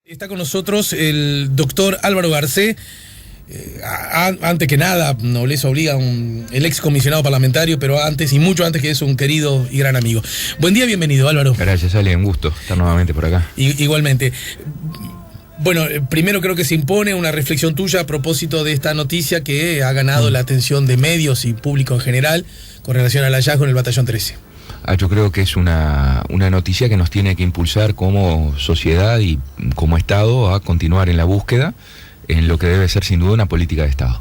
Está con nosotros el doctor Álvaro Garcés, antes que nada, nobleza obliga, el ex comisionado parlamentario, pero antes y mucho antes que eso, un querido y gran amigo. Buen día, bienvenido, Álvaro. Gracias, Ale, un gusto estar nuevamente por acá. Igualmente. Bueno, primero creo que se impone una reflexión tuya a propósito de esta noticia que ha ganado la atención de medios y público en general con relación al hallazgo en el Batallón 13. Yo creo que es una noticia que nos tiene que impulsar como sociedad y como Estado a continuar en la búsqueda en lo que debe ser sin duda una política de Estado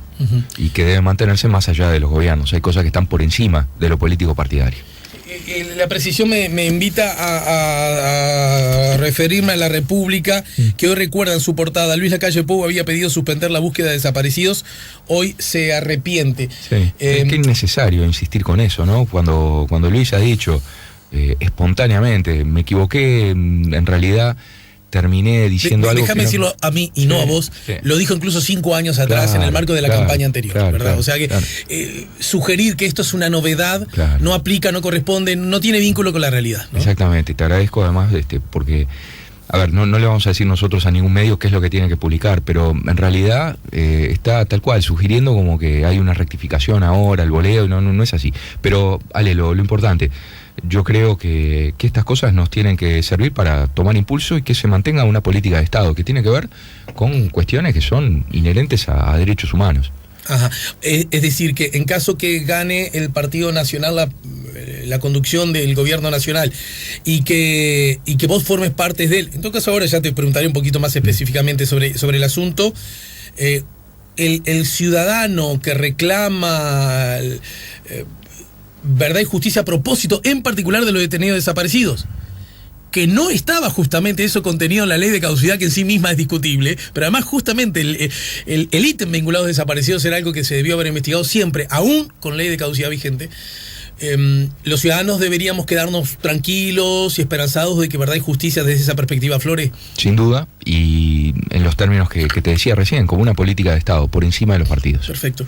y que debe mantenerse más allá de los gobiernos. Hay cosas que están por encima de lo político partidario. La precisión me invita a referirme a La República, que hoy recuerda en su portada: Luis Lacalle Pou había pedido suspender la búsqueda de desaparecidos, hoy se arrepiente. Sí. Es que es innecesario insistir con eso, ¿no? Cuando Luis ha dicho espontáneamente, me equivoqué, en realidad terminé diciendo algo. Déjame decirlo a mí y no a vos. Sí. Lo dijo incluso 5 años atrás, en el marco de la campaña anterior, ¿verdad? O sea que sugerir que esto es una novedad no aplica, no corresponde, no tiene vínculo con la realidad, ¿no? Exactamente. Te agradezco además porque, a ver, no le vamos a decir nosotros a ningún medio qué es lo que tiene que publicar, pero en realidad está tal cual, sugiriendo como que hay una rectificación ahora, el voleo, y no es así. Pero, Ale, lo importante, yo creo que estas cosas nos tienen que servir para tomar impulso y que se mantenga una política de Estado que tiene que ver con cuestiones que son inherentes a derechos humanos. Ajá. Es decir, que en caso que gane el Partido Nacional la conducción del gobierno nacional y que vos formes parte de él, en todo caso ahora ya te preguntaré un poquito más específicamente sobre el asunto, el ciudadano que reclama verdad y justicia a propósito, en particular de los detenidos desaparecidos, que no estaba justamente eso contenido en la ley de caducidad, que en sí misma es discutible, pero además justamente el ítem vinculado a desaparecidos era algo que se debió haber investigado siempre, aún con ley de caducidad vigente. Los ciudadanos deberíamos quedarnos tranquilos y esperanzados de que verdad y justicia desde esa perspectiva flore. Sin duda, y en los términos que te decía recién, como una política de Estado, por encima de los partidos. Perfecto.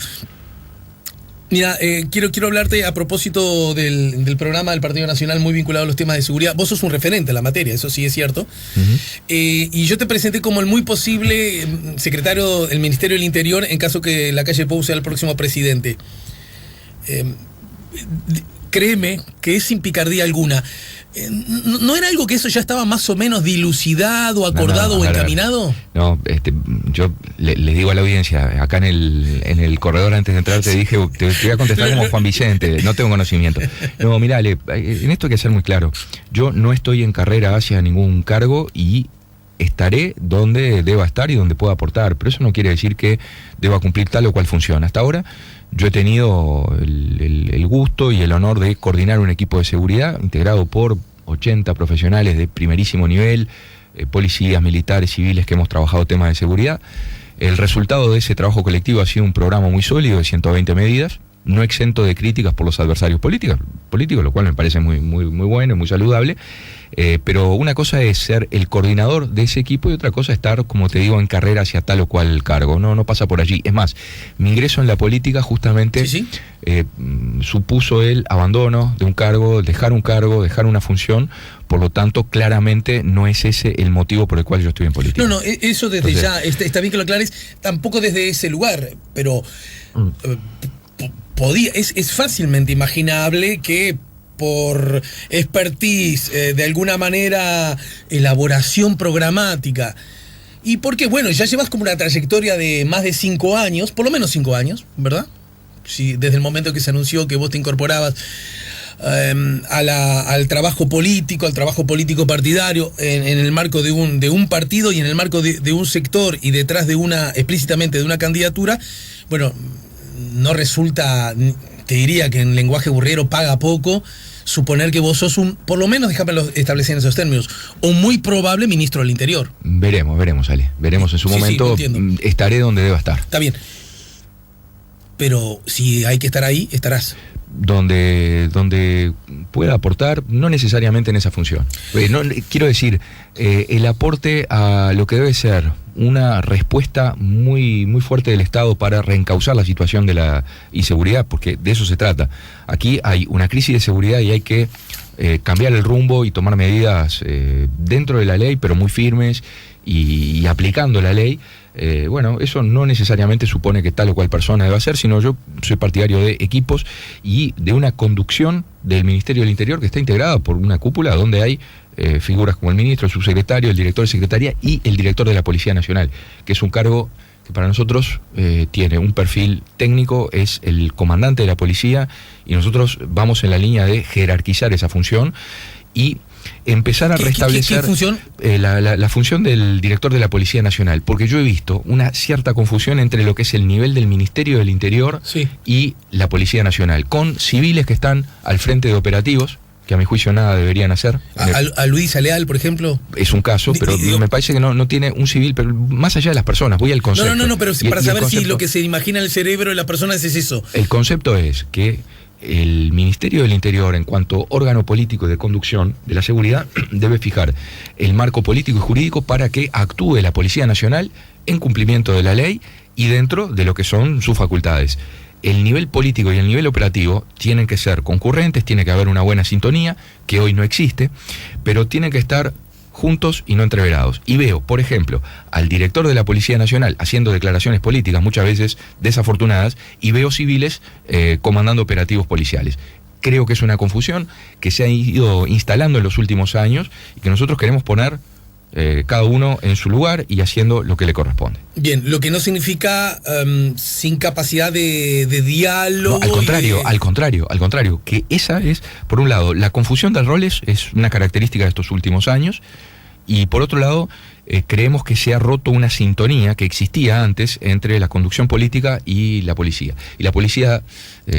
Mira, quiero hablarte a propósito del programa del Partido Nacional muy vinculado a los temas de seguridad. Vos sos un referente en la materia, eso sí es cierto. Y yo te presenté como el muy posible secretario del Ministerio del Interior en caso que Lacalle Pou sea el próximo presidente. Créeme que es sin picardía alguna. ¿No era algo que eso ya estaba más o menos dilucidado, acordado o encaminado? No, yo le digo a la audiencia, acá en el corredor antes de entrar te dije, te voy a contestar como Juan Vicente, no tengo conocimiento. No, mirá, Ale, en esto hay que ser muy claro. Yo no estoy en carrera hacia ningún cargo y estaré donde deba estar y donde pueda aportar, pero eso no quiere decir que deba cumplir tal o cual función. Hasta ahora yo he tenido el gusto y el honor de coordinar un equipo de seguridad integrado por 80 profesionales de primerísimo nivel, policías, militares, civiles que hemos trabajado temas de seguridad. El resultado de ese trabajo colectivo ha sido un programa muy sólido de 120 medidas, no exento de críticas por los adversarios políticos, lo cual me parece muy bueno y muy saludable. Pero una cosa es ser el coordinador de ese equipo y otra cosa es estar, como te digo, en carrera hacia tal o cual cargo. No pasa por allí. Es más, mi ingreso en la política justamente supuso el abandono de un cargo, dejar una función. Por lo tanto, claramente no es ese el motivo por el cual yo estoy en política. No, eso desde ya está bien que lo aclares, tampoco desde ese lugar, pero es fácilmente imaginable que por expertise, de alguna manera, elaboración programática, y porque, bueno, ya llevas como una trayectoria de más de 5 años, por lo menos 5 años, ¿verdad? Sí, desde el momento que se anunció que vos te incorporabas al trabajo político partidario, en el marco de un partido y en el marco de un sector y detrás de explícitamente de una candidatura, bueno, no resulta, te diría que en lenguaje burriero paga poco suponer que vos sos por lo menos, déjamelo establecer en esos términos, un muy probable ministro del Interior. Veremos, Ale. Veremos en su momento. Estaré donde deba estar. Está bien. Pero si hay que estar ahí, estarás. Donde pueda aportar, no necesariamente en esa función. Quiero decir, el aporte a lo que debe ser una respuesta muy fuerte del Estado para reencauzar la situación de la inseguridad, porque de eso se trata. Aquí hay una crisis de seguridad y hay que cambiar el rumbo y tomar medidas dentro de la ley, pero muy firmes y aplicando la ley, bueno, eso no necesariamente supone que tal o cual persona deba ser, sino yo soy partidario de equipos y de una conducción del Ministerio del Interior que está integrada por una cúpula donde hay figuras como el ministro, el subsecretario, el director de secretaría y el director de la Policía Nacional, que es un cargo que para nosotros tiene un perfil técnico, es el comandante de la policía, y nosotros vamos en la línea de jerarquizar esa función y empezar a restablecer ¿Qué función? La función del director de la Policía Nacional, porque yo he visto una cierta confusión entre lo que es el nivel del Ministerio del Interior y la Policía Nacional, con civiles que están al frente de operativos, que a mi juicio nada deberían hacer. ¿A Luis Leal, por ejemplo? Es un caso, pero me parece que no tiene un civil, pero más allá de las personas, voy al concepto. No, pero para saber si lo que se imagina en el cerebro de las personas es eso. El concepto es que el Ministerio del Interior, en cuanto órgano político de conducción de la seguridad, debe fijar el marco político y jurídico para que actúe la Policía Nacional en cumplimiento de la ley y dentro de lo que son sus facultades. El nivel político y el nivel operativo tienen que ser concurrentes, tiene que haber una buena sintonía, que hoy no existe, pero tienen que estar juntos y no entreverados. Y veo, por ejemplo, al director de la Policía Nacional haciendo declaraciones políticas, muchas veces desafortunadas, y veo civiles comandando operativos policiales. Creo que es una confusión que se ha ido instalando en los últimos años y que nosotros queremos poner cada uno en su lugar y haciendo lo que le corresponde. Bien, lo que no significa sin capacidad de diálogo. No, al contrario, que esa es, por un lado, la confusión de roles es una característica de estos últimos años, y por otro lado, creemos que se ha roto una sintonía que existía antes entre la conducción política y la policía. Y la policía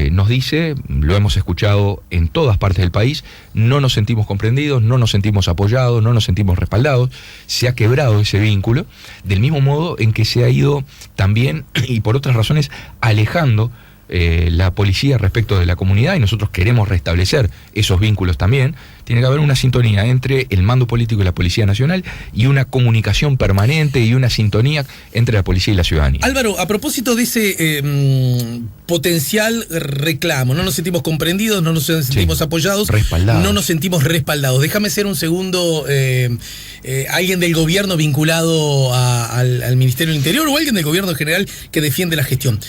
nos dice, lo hemos escuchado en todas partes del país, no nos sentimos comprendidos, no nos sentimos apoyados, no nos sentimos respaldados. Se ha quebrado ese vínculo, del mismo modo en que se ha ido también, y por otras razones, alejando la policía respecto de la comunidad, y nosotros queremos restablecer esos vínculos también. Tiene que haber una sintonía entre el mando político y la Policía Nacional, y una comunicación permanente y una sintonía entre la policía y la ciudadanía. Álvaro, a propósito de ese potencial reclamo, no nos sentimos comprendidos, no nos sentimos apoyados, respaldados. No nos sentimos respaldados. Déjame ser un segundo alguien del gobierno vinculado al Ministerio del Interior, o alguien del gobierno general que defiende la gestión.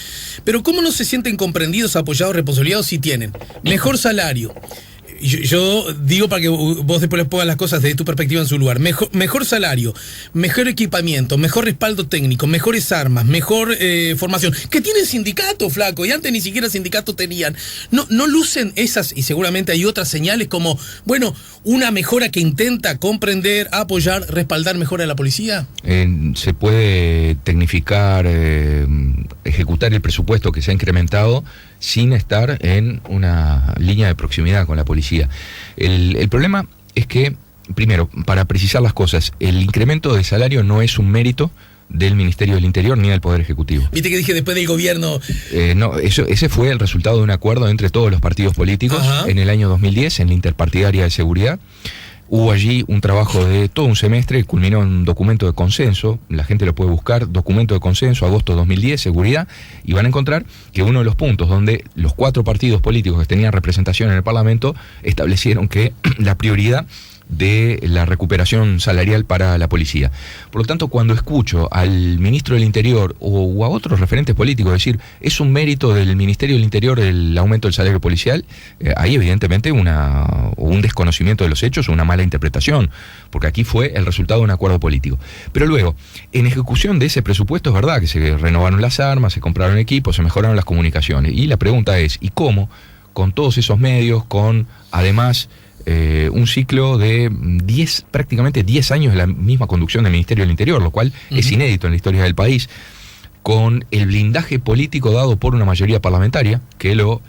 Pero ¿cómo no se sienten comprendidos, apoyados, responsabilizados si tienen mejor salario? Yo digo para que vos después les pongas las cosas desde tu perspectiva en su lugar. Mejor salario, mejor equipamiento, mejor respaldo técnico, mejores armas, mejor formación. Que tienen sindicato, flaco, y antes ni siquiera sindicato tenían. No lucen esas, y seguramente hay otras señales como, bueno, una mejora que intenta comprender, apoyar, respaldar mejor a la policía. Se puede tecnificar, ejecutar el presupuesto que se ha incrementado sin estar en una línea de proximidad con la policía. El problema es que, primero, para precisar las cosas, el incremento de salario no es un mérito del Ministerio del Interior ni del Poder Ejecutivo. Viste que dije después del gobierno. No, ese fue el resultado de un acuerdo entre todos los partidos políticos en el año 2010, en la Interpartidaria de Seguridad. Hubo allí un trabajo de todo un semestre que culminó en un documento de consenso. La gente lo puede buscar, documento de consenso, agosto de 2010, seguridad, y van a encontrar que uno de los puntos donde los 4 partidos políticos que tenían representación en el Parlamento establecieron que la prioridad de la recuperación salarial para la policía. Por lo tanto, cuando escucho al ministro del Interior o a otros referentes políticos decir es un mérito del Ministerio del Interior el aumento del salario policial, hay evidentemente un desconocimiento de los hechos o una mala interpretación, porque aquí fue el resultado de un acuerdo político. Pero luego, en ejecución de ese presupuesto, es verdad que se renovaron las armas, se compraron equipos, se mejoraron las comunicaciones, y la pregunta es, ¿y cómo? Con todos esos medios, con además un ciclo de prácticamente 10 años de la misma conducción del Ministerio del Interior, lo cual es inédito en la historia del país, con el blindaje político dado por una mayoría parlamentaria que lo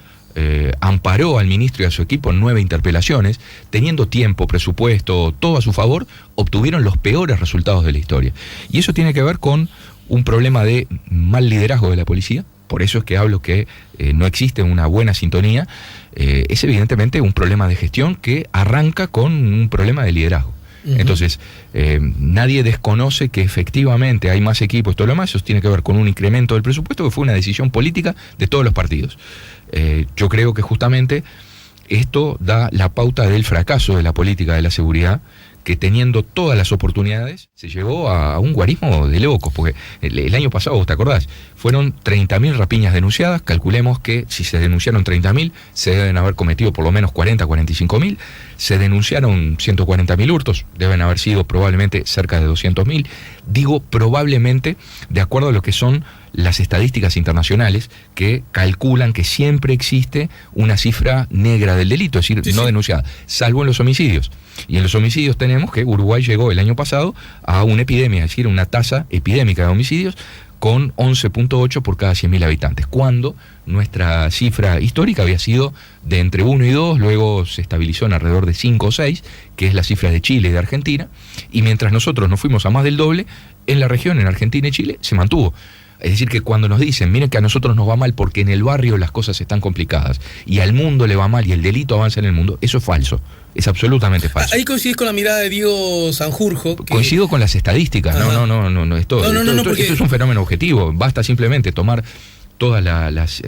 amparó al ministro y a su equipo en 9 interpelaciones, teniendo tiempo, presupuesto, todo a su favor, obtuvieron los peores resultados de la historia. Y eso tiene que ver con un problema de mal liderazgo de la policía. Por eso es que hablo que no existe una buena sintonía. Es evidentemente un problema de gestión que arranca con un problema de liderazgo. Entonces, nadie desconoce que efectivamente hay más equipos y todo lo demás. Eso tiene que ver con un incremento del presupuesto que fue una decisión política de todos los partidos. Yo creo que justamente esto da la pauta del fracaso de la política de la seguridad, que teniendo todas las oportunidades se llevó a un guarismo de locos, porque el año pasado, ¿vos te acordás? Fueron 30.000 rapiñas denunciadas, calculemos que si se denunciaron 30.000, se deben haber cometido por lo menos 45.000, se denunciaron 140.000 hurtos, deben haber sido probablemente cerca de 200.000, digo probablemente de acuerdo a lo que son las estadísticas internacionales que calculan que siempre existe una cifra negra del delito, es decir, no denunciada, salvo en los homicidios. Y en los homicidios tenemos que Uruguay llegó el año pasado a una epidemia, es decir, una tasa epidémica de homicidios con 11.8 por cada 100.000 habitantes, cuando nuestra cifra histórica había sido de entre 1 y 2, luego se estabilizó en alrededor de 5 o 6, que es la cifra de Chile y de Argentina, y mientras nosotros nos fuimos a más del doble, en la región, en Argentina y Chile, se mantuvo. Es decir, que cuando nos dicen, miren que a nosotros nos va mal porque en el barrio las cosas están complicadas y al mundo le va mal y el delito avanza en el mundo, eso es falso, es absolutamente falso. Ahí coincides con la mirada de Diego Sanjurjo. Coincido con las estadísticas, esto es un fenómeno objetivo, basta simplemente tomar todas las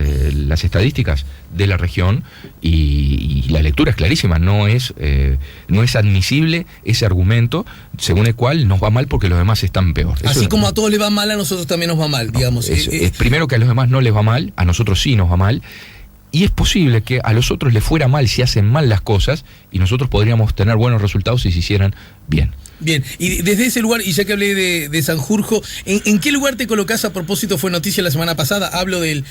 estadísticas de la región y la lectura es clarísima, no es admisible ese argumento según el cual nos va mal porque los demás están peor. Así como a todos les va mal, a nosotros también nos va mal, digamos. Es primero que a los demás no les va mal, a nosotros sí nos va mal, y es posible que a los otros les fuera mal si hacen mal las cosas y nosotros podríamos tener buenos resultados si se hicieran bien. Bien, y desde ese lugar, y ya que hablé de Sanjurjo, ¿en qué lugar te colocás? A propósito, fue noticia la semana pasada, hablo del...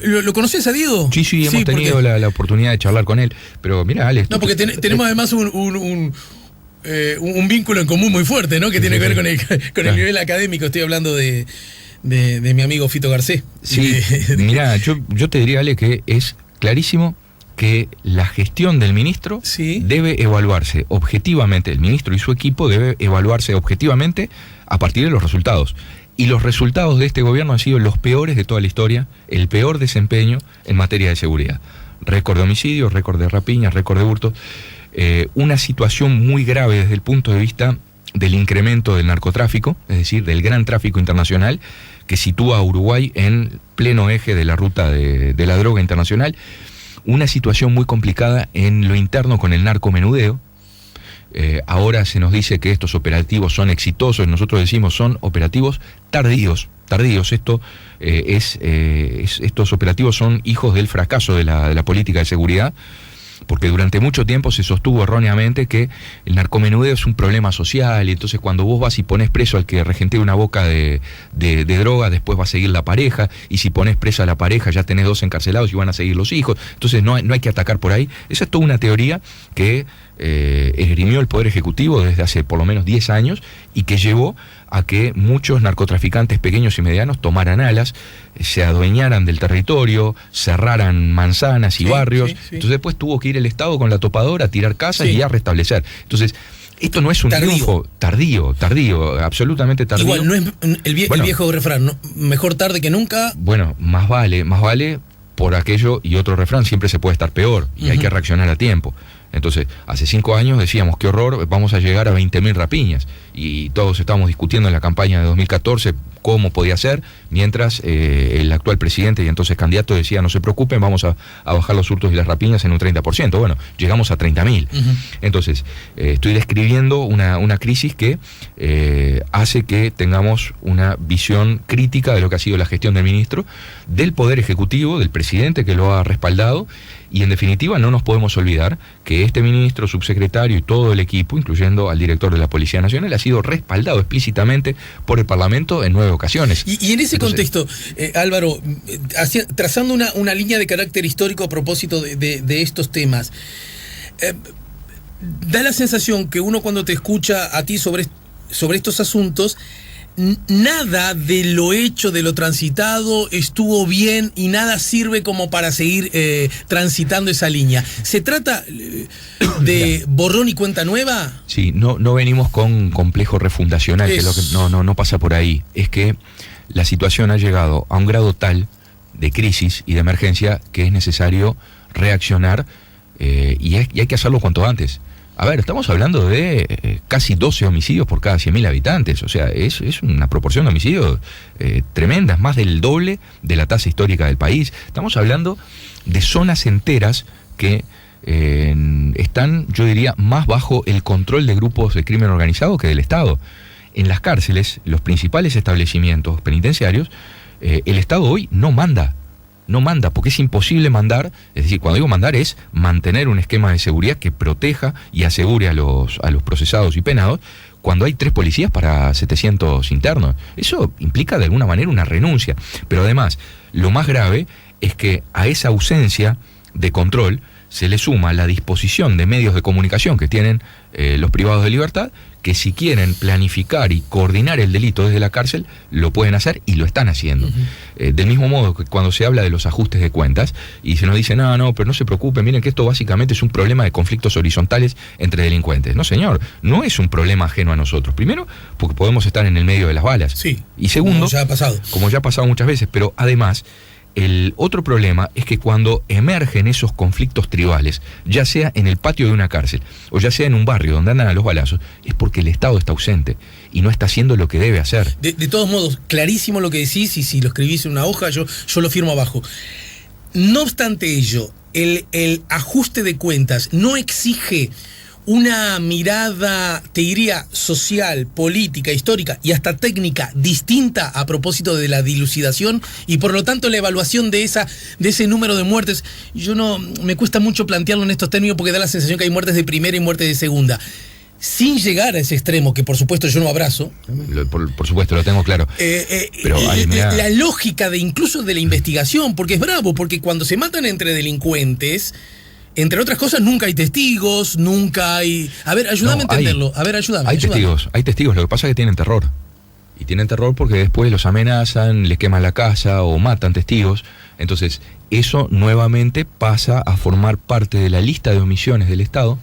¿Lo conoces a Diego? Sí, hemos tenido la oportunidad de charlar con él, pero mira, Alex... No, porque tenemos además un vínculo en común muy fuerte, ¿no? Que tiene que ver con el nivel académico, estoy hablando de mi amigo Fito Garcés. Sí, mira, yo te diría, Ale, que es clarísimo que la gestión del ministro debe evaluarse objetivamente, el ministro y su equipo debe evaluarse objetivamente a partir de los resultados. Y los resultados de este gobierno han sido los peores de toda la historia, el peor desempeño en materia de seguridad. Récord de homicidios, récord de rapiñas, récord de hurtos. Una situación muy grave desde el punto de vista del incremento del narcotráfico, es decir, del gran tráfico internacional, que sitúa a Uruguay en pleno eje de la ruta de la droga internacional. Una situación muy complicada en lo interno con el narcomenudeo. Ahora se nos dice que estos operativos son exitosos, nosotros decimos son operativos tardíos. Estos operativos son hijos del fracaso de la política de seguridad, porque durante mucho tiempo se sostuvo erróneamente que el narcomenudeo es un problema social, y entonces cuando vos vas y pones preso al que regentea una boca de droga, después va a seguir la pareja, y si pones presa a la pareja ya tenés 2 encarcelados y van a seguir los hijos, entonces no hay que atacar por ahí. Esa es toda una teoría que esgrimió el Poder Ejecutivo desde hace por lo menos 10 años y que llevó a que muchos narcotraficantes pequeños y medianos tomaran alas, se adueñaran del territorio, cerraran manzanas y barrios. Entonces después tuvo que ir el Estado con la topadora a tirar casas y a restablecer. Entonces, esto no es un triunfo tardío, absolutamente tardío. Igual, no es el viejo refrán, ¿no? Mejor tarde que nunca. Bueno, más vale por aquello, y otro refrán, siempre se puede estar peor, y hay que reaccionar a tiempo. Entonces, hace 5 años decíamos, qué horror, vamos a llegar a 20.000 rapiñas, y todos estábamos discutiendo en la campaña de 2014 cómo podía ser, mientras el actual presidente y entonces candidato decía, no se preocupen, vamos a bajar los hurtos y las rapiñas en un 30%. Bueno, llegamos a 30.000. Entonces, estoy describiendo una crisis que hace que tengamos una visión crítica de lo que ha sido la gestión del ministro, del Poder Ejecutivo, del presidente que lo ha respaldado, y en definitiva no nos podemos olvidar que este ministro, subsecretario y todo el equipo, incluyendo al director de la Policía Nacional, ha sido respaldado explícitamente por el Parlamento en 9 ocasiones. Y en ese contexto, Álvaro, trazando una línea de carácter histórico a propósito de estos temas, da la sensación que uno cuando te escucha a ti sobre estos asuntos, nada de lo hecho, de lo transitado estuvo bien y nada sirve como para seguir transitando esa línea. ¿Se trata de borrón y cuenta nueva? Sí, no venimos con complejo refundacional, que es lo que no pasa por ahí. Es que la situación ha llegado a un grado tal de crisis y de emergencia que es necesario reaccionar y hay que hacerlo cuanto antes. A ver, estamos hablando de casi 12 homicidios por cada 100.000 habitantes, o sea, es una proporción de homicidios tremenda, es más del doble de la tasa histórica del país. Estamos hablando de zonas enteras que están, yo diría, más bajo el control de grupos de crimen organizado que del Estado. En las cárceles, los principales establecimientos penitenciarios, el Estado hoy no manda, porque es imposible mandar, es decir, cuando digo mandar es mantener un esquema de seguridad que proteja y asegure a los procesados y penados cuando hay 3 policías para 700 internos. Eso implica de alguna manera una renuncia, pero además, lo más grave es que a esa ausencia de control se le suma la disposición de medios de comunicación que tienen los privados de libertad, que si quieren planificar y coordinar el delito desde la cárcel, lo pueden hacer y lo están haciendo. Del mismo modo que cuando se habla de los ajustes de cuentas y se nos dice, no, pero no se preocupen, miren que esto básicamente es un problema de conflictos horizontales entre delincuentes. No, señor, no es un problema ajeno a nosotros. Primero, porque podemos estar en el medio de las balas. Sí. Y segundo, como ya ha pasado muchas veces, pero además, el otro problema es que cuando emergen esos conflictos tribales, ya sea en el patio de una cárcel o ya sea en un barrio donde andan a los balazos, es porque el Estado está ausente y no está haciendo lo que debe hacer. De todos modos, clarísimo lo que decís, y si lo escribís en una hoja, yo lo firmo abajo. No obstante ello, el ajuste de cuentas no exige una mirada, te diría, social, política, histórica y hasta técnica distinta a propósito de la dilucidación y por lo tanto la evaluación de ese número de muertes. Me cuesta mucho plantearlo en estos términos porque da la sensación que hay muertes de primera y muertes de segunda. Sin llegar a ese extremo, que por supuesto yo no abrazo. Por supuesto, lo tengo claro. Pero la lógica incluso de la investigación, porque es bravo, porque cuando se matan entre delincuentes, entre otras cosas, nunca hay testigos, nunca hay... A ver, ayúdame a entenderlo. Hay testigos, lo que pasa es que tienen terror. Y tienen terror porque después los amenazan, les queman la casa o matan testigos. Entonces, eso nuevamente pasa a formar parte de la lista de omisiones del Estado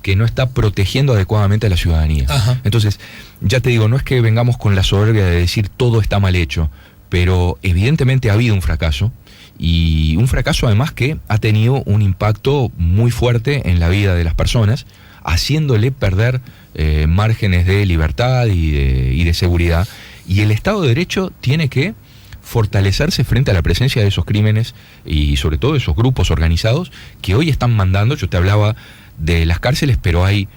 que no está protegiendo adecuadamente a la ciudadanía. Ajá. Entonces, ya te digo, no es que vengamos con la soberbia de decir todo está mal hecho, pero evidentemente ha habido un fracaso. Y un fracaso además que ha tenido un impacto muy fuerte en la vida de las personas, haciéndole perder márgenes de libertad y de seguridad. Y el Estado de Derecho tiene que fortalecerse frente a la presencia de esos crímenes y sobre todo de esos grupos organizados que hoy están mandando. Yo te hablaba de las cárceles, pero hay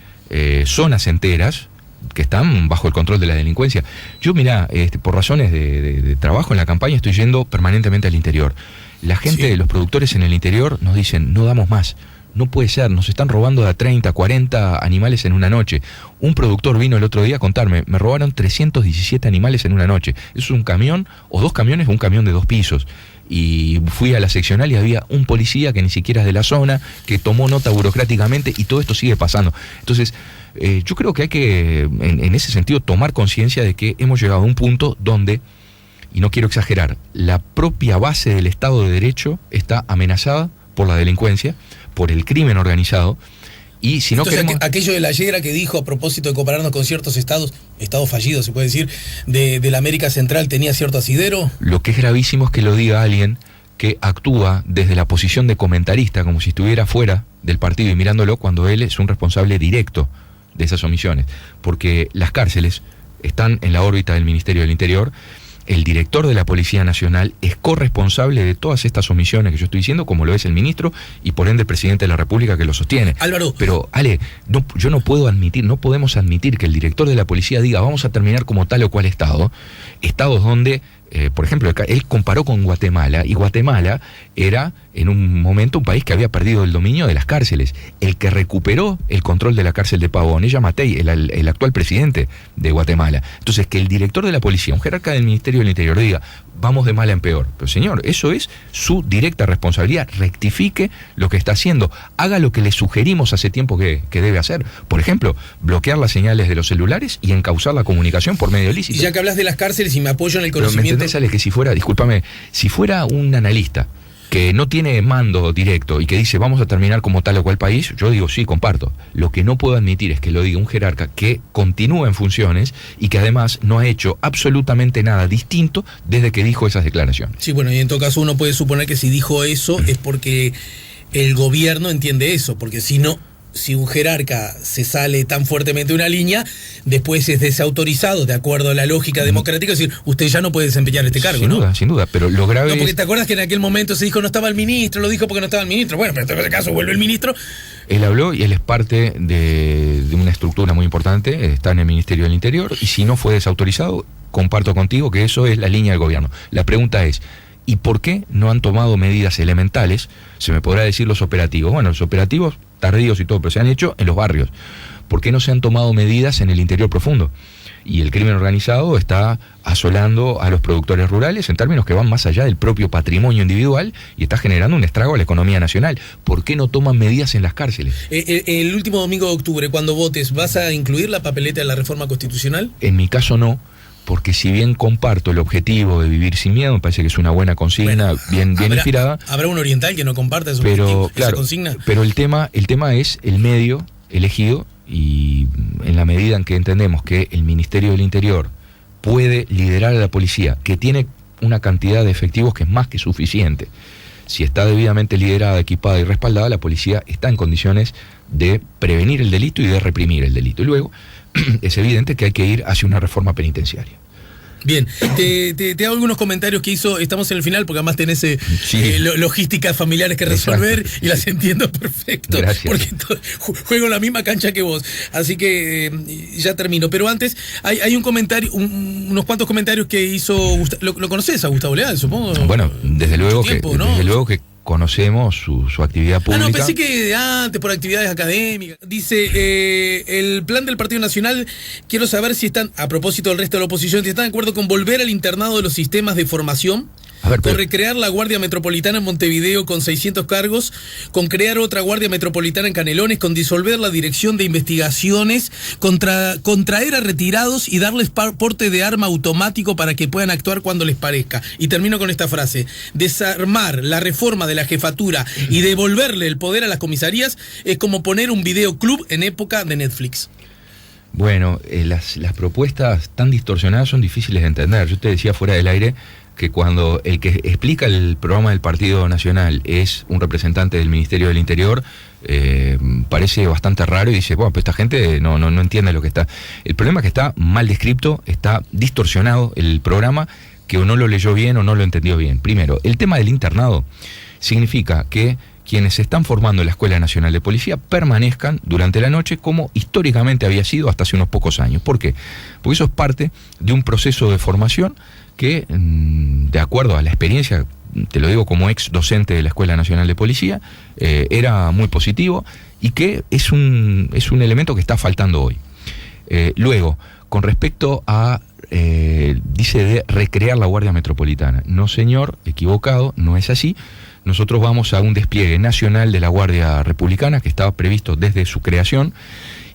zonas enteras que están bajo el control de la delincuencia. Yo, mirá, por razones de trabajo en la campaña estoy yendo permanentemente al interior. La gente, Sí. Los productores en el interior nos dicen, no damos más, no puede ser, nos están robando de a 30, 40 animales en una noche. Un productor vino el otro día a contarme, me robaron 317 animales en una noche. Es un camión, o 2 camiones, o un camión de 2 pisos. Y fui a la seccional y había un policía que ni siquiera es de la zona, que tomó nota burocráticamente y todo esto sigue pasando. Entonces, yo creo que hay que, en ese sentido, tomar conciencia de que hemos llegado a un punto donde, y no quiero exagerar, la propia base del Estado de Derecho está amenazada por la delincuencia, por el crimen organizado, y si no Entonces, queremos... aquello de la Yegra que dijo a propósito de compararnos con ciertos estados fallidos, se puede decir, de la América Central, tenía cierto asidero. Lo que es gravísimo es que lo diga alguien que actúa desde la posición de comentarista, como si estuviera fuera del partido y mirándolo, cuando él es un responsable directo de esas omisiones, porque las cárceles están en la órbita del Ministerio del Interior. El director de la Policía Nacional es corresponsable de todas estas omisiones que yo estoy diciendo, como lo es el ministro y por ende el presidente de la República que lo sostiene. Álvaro. Pero, Ale, yo no podemos admitir que el director de la policía diga vamos a terminar como tal o cual estado, estados donde, por ejemplo, él comparó con Guatemala, y Guatemala era en un momento un país que había perdido el dominio de las cárceles. El que recuperó el control de la cárcel de Pavón es Yamatei, el actual presidente de Guatemala. Entonces, que el director de la policía, un jerarca del Ministerio del Interior, diga vamos de mal en peor. Pero señor, eso es su directa responsabilidad. Rectifique lo que está haciendo. Haga lo que le sugerimos hace tiempo que debe hacer. Por ejemplo, bloquear las señales de los celulares y encauzar la comunicación por medio ilícito. Y ya que hablas de las cárceles y me apoyo en el Pero conocimiento... ¿me entendés, Ale, que si fuera un analista que no tiene mando directo y que dice vamos a terminar como tal o cual país, yo digo sí, comparto. Lo que no puedo admitir es que lo diga un jerarca que continúa en funciones y que además no ha hecho absolutamente nada distinto desde que dijo esas declaraciones. Sí, bueno, y en todo caso uno puede suponer que si dijo eso es porque el gobierno entiende eso, porque si no, si un jerarca se sale tan fuertemente de una línea, después es desautorizado de acuerdo a la lógica democrática, es decir, usted ya no puede desempeñar este cargo, ¿no? Sin duda, pero lo grave no, porque es... te acuerdas que en aquel momento se dijo no estaba el ministro, lo dijo porque no estaba el ministro, bueno, pero en este caso vuelve el ministro. Él habló y él es parte de una estructura muy importante, está en el Ministerio del Interior, y si no fue desautorizado, comparto contigo que eso es la línea del gobierno. La pregunta es, ¿y por qué no han tomado medidas elementales? Se me podrá decir los operativos. Bueno, los operativos tardíos y todo, pero se han hecho en los barrios. ¿Por qué no se han tomado medidas en el interior profundo? Y el crimen organizado está asolando a los productores rurales en términos que van más allá del propio patrimonio individual y está generando un estrago a la economía nacional. ¿Por qué no toman medidas en las cárceles? El último domingo de octubre, cuando votes, ¿vas a incluir la papeleta de la reforma constitucional? En mi caso no, porque si bien comparto el objetivo de vivir sin miedo, me parece que es una buena consigna, bien inspirada. ¿Habrá un oriental que no comparta esa consigna? Pero el tema es el medio elegido, y en la medida en que entendemos que el Ministerio del Interior puede liderar a la policía, que tiene una cantidad de efectivos que es más que suficiente, si está debidamente liderada, equipada y respaldada, la policía está en condiciones de prevenir el delito y de reprimir el delito. Y luego es evidente que hay que ir hacia una reforma penitenciaria. Bien, te hago algunos comentarios que hizo, estamos en el final porque además tenés logísticas familiares que resolver. Exacto. Y las entiendo perfecto. Gracias. Porque juego en la misma cancha que vos, así que ya termino. Pero antes hay un comentario, unos cuantos comentarios que hizo Gustavo. ¿Lo conocés a Gustavo Leal, supongo? Bueno, desde luego ¿no? que conocemos su actividad pública. No, pensé que de antes, por actividades académicas. Dice, el plan del Partido Nacional, quiero saber si están, a propósito del resto de la oposición, si están de acuerdo con volver al internado de los sistemas de formación, con recrear la Guardia Metropolitana en Montevideo con 600 cargos, con crear otra Guardia Metropolitana en Canelones, con disolver la Dirección de Investigaciones, contraer a retirados y darles porte de arma automático para que puedan actuar cuando les parezca. Y termino con esta frase: desarmar la reforma de la jefatura y devolverle el poder a las comisarías es como poner un videoclub en época de Netflix. Bueno, las propuestas tan distorsionadas son difíciles de entender. Yo te decía fuera del aire que cuando el que explica el programa del Partido Nacional es un representante del Ministerio del Interior, parece bastante raro y dice, bueno, pues esta gente no entiende lo que está. El problema es que está mal descrito, está distorsionado el programa, que o no lo leyó bien o no lo entendió bien. Primero, el tema del internado significa que quienes se están formando en la Escuela Nacional de Policía permanezcan durante la noche como históricamente había sido hasta hace unos pocos años. ¿Por qué? Porque eso es parte de un proceso de formación que, de acuerdo a la experiencia, te lo digo como ex docente de la Escuela Nacional de Policía, era muy positivo y que es un elemento que está faltando hoy. Luego, con respecto a, dice de recrear la Guardia Metropolitana. No, señor, equivocado, no es así. Nosotros vamos a un despliegue nacional de la Guardia Republicana que estaba previsto desde su creación,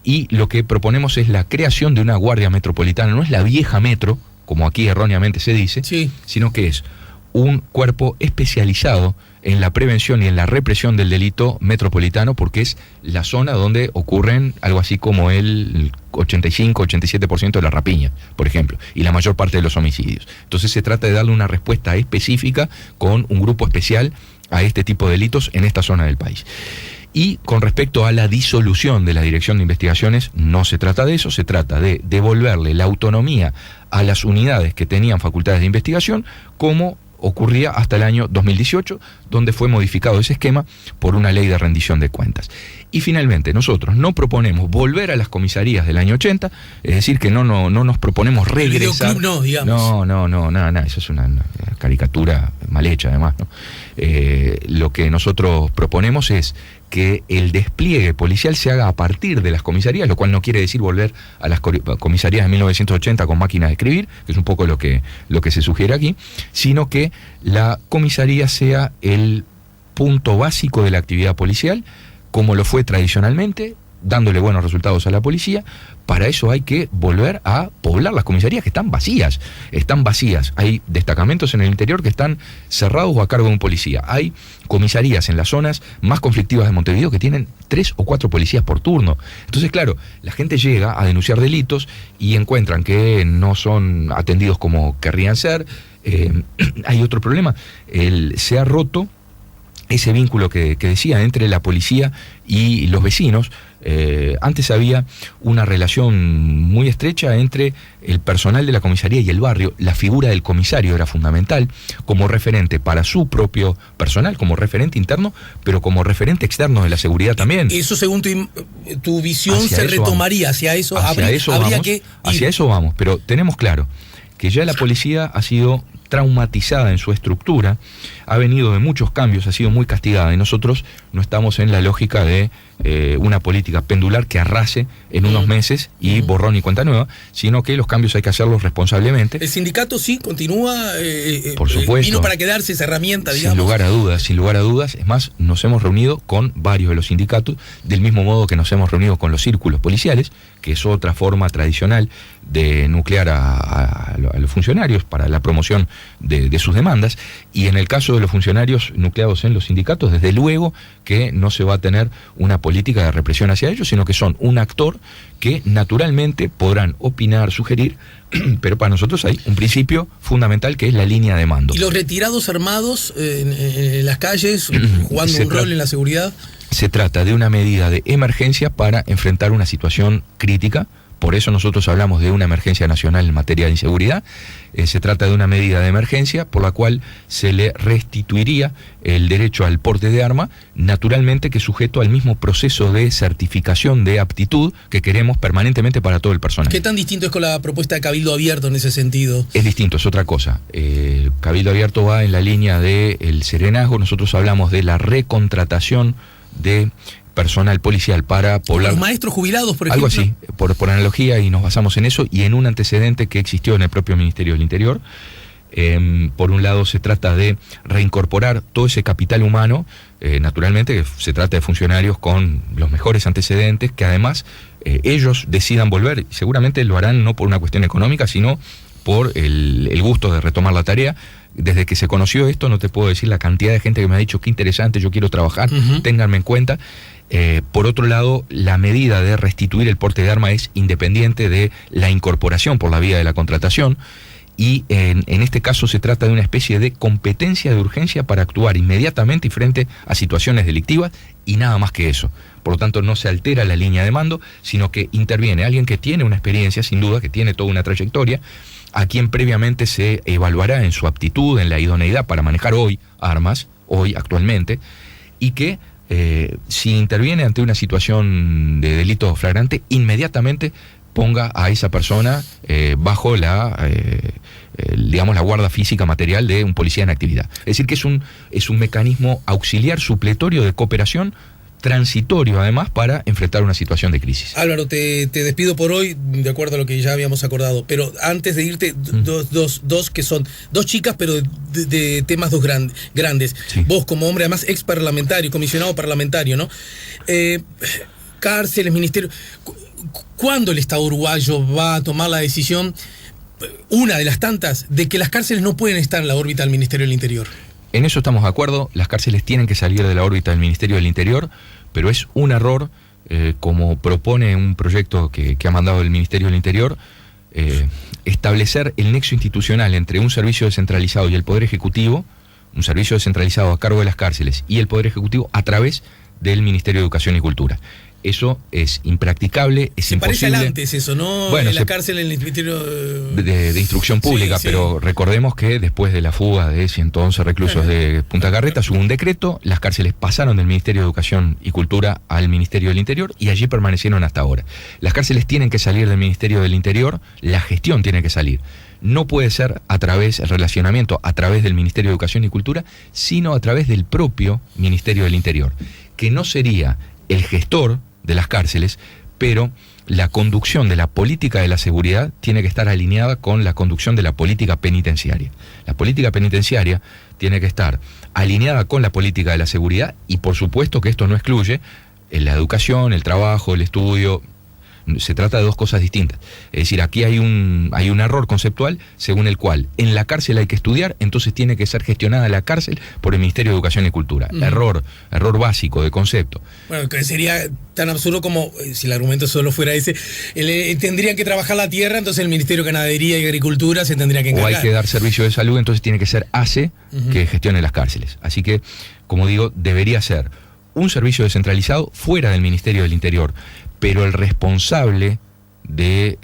y lo que proponemos es la creación de una Guardia Metropolitana. No es la vieja metro, como aquí erróneamente se dice, sí, sino que es un cuerpo especializado en la prevención y en la represión del delito metropolitano, porque es la zona donde ocurren algo así como el 85-87% de las rapiñas, por ejemplo, y la mayor parte de los homicidios. Entonces se trata de darle una respuesta específica con un grupo especial a este tipo de delitos en esta zona del país. Y con respecto a la disolución de la Dirección de Investigaciones, no se trata de eso, se trata de devolverle la autonomía a las unidades que tenían facultades de investigación, como ocurría hasta el año 2018, donde fue modificado ese esquema por una ley de rendición de cuentas. Y finalmente, nosotros no proponemos volver a las comisarías del año 80, es decir, que no nos proponemos regresar. El no, digamos. No, eso es una caricatura mal hecha, además, ¿no? Lo que nosotros proponemos es que el despliegue policial se haga a partir de las comisarías, lo cual no quiere decir volver a las comisarías de 1980 con máquinas de escribir, que es un poco lo que se sugiere aquí, sino que la comisaría sea el punto básico de la actividad policial, como lo fue tradicionalmente, dándole buenos resultados a la policía. Para eso hay que volver a poblar las comisarías que están vacías. Hay destacamentos en el interior que están cerrados o a cargo de un policía. Hay comisarías en las zonas más conflictivas de Montevideo que tienen 3 o 4 policías por turno. Entonces, claro, la gente llega a denunciar delitos y encuentran que no son atendidos como querrían ser. Hay otro problema. Se ha roto ese vínculo que decía entre la policía y los vecinos. Antes había una relación muy estrecha entre el personal de la comisaría y el barrio. La figura del comisario era fundamental como referente para su propio personal, como referente interno, pero como referente externo de la seguridad también. Eso, según tu visión, se retomaría. Hacia eso vamos, pero tenemos claro que ya la policía ha sido traumatizada en su estructura, ha venido de muchos cambios, ha sido muy castigada, y nosotros no estamos en la lógica de una política pendular que arrase en unos meses y borrón y cuenta nueva, sino que los cambios hay que hacerlos responsablemente. ¿El sindicato sí continúa? Por supuesto. ¿Vino para quedarse esa herramienta, digamos? Sin lugar a dudas. Es más, nos hemos reunido con varios de los sindicatos, del mismo modo que nos hemos reunido con los círculos policiales, que es otra forma tradicional de nuclear a los funcionarios para la promoción de sus demandas, y en el caso de los funcionarios nucleados en los sindicatos, desde luego que no se va a tener una política de represión hacia ellos, sino que son un actor que naturalmente podrán opinar, sugerir, pero para nosotros hay un principio fundamental que es la línea de mando. ¿Y los retirados armados en las calles, jugando un rol en la seguridad? Se trata de una medida de emergencia para enfrentar una situación crítica. Por eso nosotros hablamos de una emergencia nacional en materia de inseguridad. Se trata de una medida de emergencia por la cual se le restituiría el derecho al porte de arma, naturalmente que sujeto al mismo proceso de certificación de aptitud que queremos permanentemente para todo el personal. ¿Qué tan distinto es con la propuesta de Cabildo Abierto en ese sentido? Es distinto, es otra cosa. Cabildo Abierto va en la línea del serenazgo. Nosotros hablamos de la recontratación de personal policial para poblar. ¿Los maestros jubilados, por ejemplo? Algo así, por analogía, y nos basamos en eso y en un antecedente que existió en el propio Ministerio del Interior. Por un lado se trata de reincorporar todo ese capital humano, naturalmente que se trata de funcionarios con los mejores antecedentes, que además ellos decidan volver, y seguramente lo harán no por una cuestión económica, sino por el gusto de retomar la tarea. Desde que se conoció esto, no te puedo decir la cantidad de gente que me ha dicho qué interesante, yo quiero trabajar, ténganme en cuenta. Por otro lado, la medida de restituir el porte de arma es independiente de la incorporación por la vía de la contratación, y en este caso se trata de una especie de competencia de urgencia para actuar inmediatamente y frente a situaciones delictivas, y nada más que eso. Por lo tanto, no se altera la línea de mando, sino que interviene alguien que tiene una experiencia, sin duda, que tiene toda una trayectoria, a quien previamente se evaluará en su aptitud, en la idoneidad para manejar armas, actualmente, y que si interviene ante una situación de delito flagrante, inmediatamente ponga a esa persona bajo la guarda física material de un policía en actividad. Es decir, que es un mecanismo auxiliar supletorio de cooperación, transitorio además, para enfrentar una situación de crisis. Álvaro, te despido por hoy, de acuerdo a lo que ya habíamos acordado, pero antes de irte, dos que son dos chicas, pero de temas grandes. Sí. Vos, como hombre además ex parlamentario, comisionado parlamentario, ¿no? Cárceles, ministerio. ¿Cuándo el Estado uruguayo va a tomar la decisión, una de las tantas, de que las cárceles no pueden estar en la órbita del Ministerio del Interior? En eso estamos de acuerdo, las cárceles tienen que salir de la órbita del Ministerio del Interior, pero es un error, como propone un proyecto que ha mandado el Ministerio del Interior, establecer el nexo institucional entre un servicio descentralizado y el Poder Ejecutivo, un servicio descentralizado a cargo de las cárceles y el Poder Ejecutivo a través del Ministerio de Educación y Cultura. Eso es impracticable, es imposible. Se parece al antes eso, ¿no? Bueno, en la cárcel, en el Ministerio de Instrucción Pública, sí, pero recordemos que después de la fuga de 111 reclusos de Punta Carretas hubo un decreto, las cárceles pasaron del Ministerio de Educación y Cultura al Ministerio del Interior y allí permanecieron hasta ahora. Las cárceles tienen que salir del Ministerio del Interior, la gestión tiene que salir. No puede ser el relacionamiento a través del Ministerio de Educación y Cultura, sino a través del propio Ministerio del Interior, que no sería el gestor de las cárceles, pero la conducción de la política de la seguridad tiene que estar alineada con la conducción de la política penitenciaria. La política penitenciaria tiene que estar alineada con la política de la seguridad y por supuesto que esto no excluye la educación, el trabajo, el estudio, Se trata de dos cosas distintas. Es decir, aquí hay un error conceptual según el cual en la cárcel hay que estudiar, entonces tiene que ser gestionada la cárcel por el Ministerio de Educación y Cultura. Error básico de concepto. Bueno, que sería tan absurdo como, si el argumento solo fuera ese, tendrían que trabajar la tierra, entonces el Ministerio de Ganadería y Agricultura se tendría que encargar. O hay que dar servicio de salud, entonces tiene que ser ACE que gestione las cárceles. Así que, como digo, debería ser un servicio descentralizado fuera del Ministerio del Interior, pero el responsable del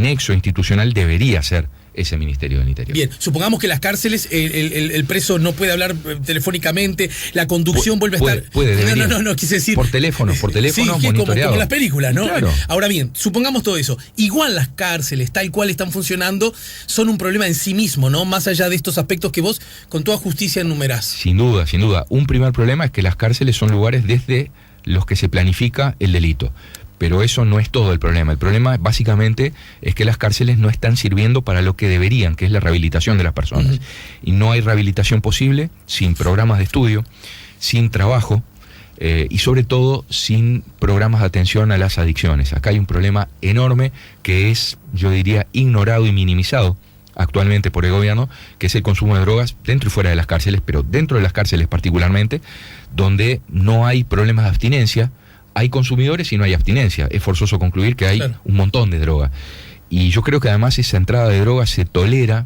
nexo institucional debería ser ese Ministerio del Interior. Bien, supongamos que las cárceles, el preso no puede hablar telefónicamente, la conducción vuelve a estar... Debería. No, quise decir... Por teléfono, sí, monitoreado. como las películas, ¿no? Claro. Ahora bien, supongamos todo eso. Igual las cárceles, tal cual están funcionando, son un problema en sí mismo, ¿no? Más allá de estos aspectos que vos, con toda justicia, enumerás. Sin duda. Un primer problema es que las cárceles son lugares desde los que se planifica el delito. Pero eso no es todo el problema. El problema básicamente es que las cárceles no están sirviendo para lo que deberían, que es la rehabilitación de las personas. Y no hay rehabilitación posible sin programas de estudio, sin trabajo y sobre todo sin programas de atención a las adicciones. Acá hay un problema enorme que es, yo diría, ignorado y minimizado actualmente por el gobierno, que es el consumo de drogas dentro y fuera de las cárceles, pero dentro de las cárceles particularmente, donde no hay problemas de abstinencia. Hay consumidores y no hay abstinencia. Es forzoso concluir que hay un montón de droga. Y yo creo que además esa entrada de droga se tolera,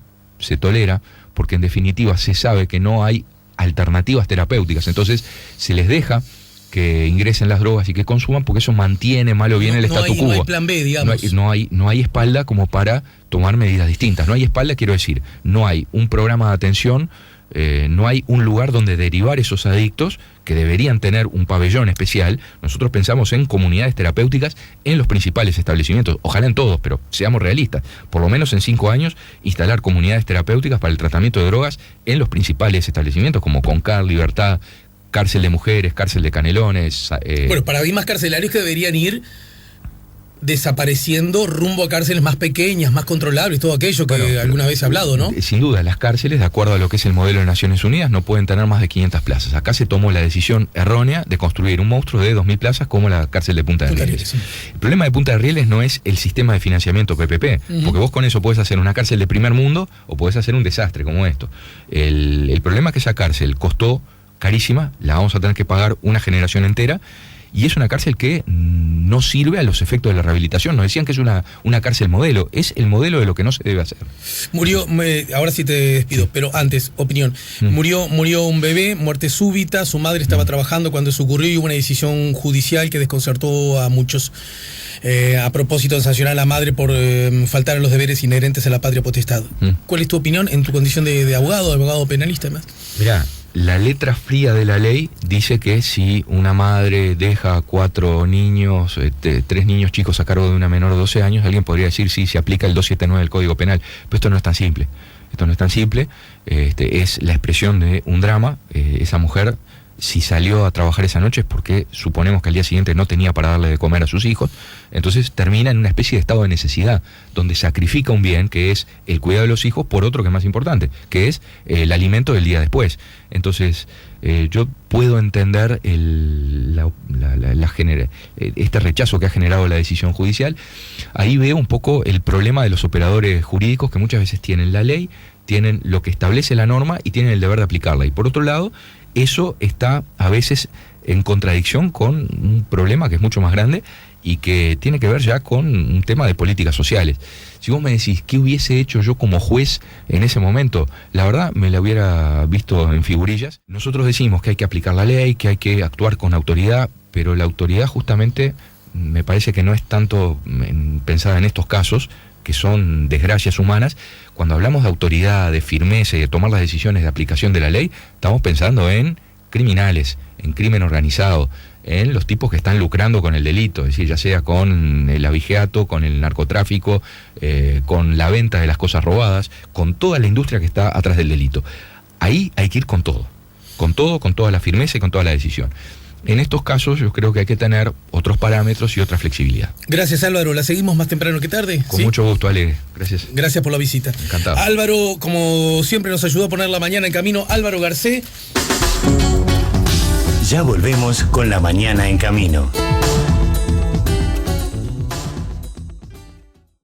porque en definitiva se sabe que no hay alternativas terapéuticas. Entonces se les deja que ingresen las drogas y que consuman, porque eso mantiene mal o bien el statu quo. No hay plan B, digamos. No hay espalda como para tomar medidas distintas. No hay espalda, quiero decir, no hay un programa de atención, no hay un lugar donde derivar esos adictos que deberían tener un pabellón especial. Nosotros pensamos en comunidades terapéuticas en los principales establecimientos, ojalá en todos, pero seamos realistas, por lo menos en 5 años instalar comunidades terapéuticas para el tratamiento de drogas en los principales establecimientos como Concar, Libertad, Cárcel de Mujeres, Cárcel de Canelones. Bueno, paradigmas carcelarios que deberían ir desapareciendo rumbo a cárceles más pequeñas, más controlables, todo aquello que alguna vez he hablado, ¿no? Sin duda, las cárceles, de acuerdo a lo que es el modelo de Naciones Unidas, no pueden tener más de 500 plazas. Acá se tomó la decisión errónea de construir un monstruo de 2.000 plazas como la cárcel de Punta de Rieles. Sí. El problema de Punta de Rieles no es el sistema de financiamiento PPP, porque vos con eso podés hacer una cárcel de primer mundo o podés hacer un desastre como esto. El problema es que esa cárcel costó carísima, la vamos a tener que pagar una generación entera, y es una cárcel que no sirve a los efectos de la rehabilitación. Nos decían que es una cárcel modelo, es el modelo de lo que no se debe hacer. Murió, ahora sí te despido, pero antes, opinión. Murió un bebé, muerte súbita, su madre estaba trabajando cuando eso ocurrió y hubo una decisión judicial que desconcertó a muchos. A propósito de sancionar a la madre por faltar a los deberes inherentes a la patria potestad. ¿Cuál es tu opinión en tu condición de abogado penalista además? Mirá, la letra fría de la ley dice que si una madre deja 4 niños, 3 niños chicos a cargo de una menor de 12 años, alguien podría decir sí, se aplica el 279 del Código Penal, pero esto no es tan simple. Es la expresión de un drama. Esa mujer, si salió a trabajar esa noche es porque suponemos que al día siguiente no tenía para darle de comer a sus hijos, entonces termina en una especie de estado de necesidad, donde sacrifica un bien que es el cuidado de los hijos por otro que es más importante, que es el alimento del día después. Entonces yo puedo entender este rechazo que ha generado la decisión judicial. Ahí veo un poco el problema de los operadores jurídicos que muchas veces tienen la ley, tienen lo que establece la norma y tienen el deber de aplicarla. Y por otro lado, eso está a veces en contradicción con un problema que es mucho más grande y que tiene que ver ya con un tema de políticas sociales. Si vos me decís, ¿qué hubiese hecho yo como juez en ese momento? La verdad, me la hubiera visto en figurillas. Nosotros decimos que hay que aplicar la ley, que hay que actuar con autoridad, pero la autoridad justamente me parece que no es tanto pensada en estos casos, que son desgracias humanas. Cuando hablamos de autoridad, de firmeza y de tomar las decisiones de aplicación de la ley, estamos pensando en criminales, en crimen organizado, en los tipos que están lucrando con el delito, es decir, ya sea con el abigeato, con el narcotráfico, con la venta de las cosas robadas, con toda la industria que está atrás del delito. Ahí hay que ir con todo, con toda la firmeza y con toda la decisión. En estos casos yo creo que hay que tener otros parámetros y otra flexibilidad. Gracias, Álvaro. ¿La seguimos más temprano que tarde? Con mucho gusto, Ale. Gracias. Gracias por la visita. Encantado. Álvaro, como siempre, nos ayudó a poner la mañana en camino. Álvaro Garcé. Ya volvemos con La Mañana en Camino.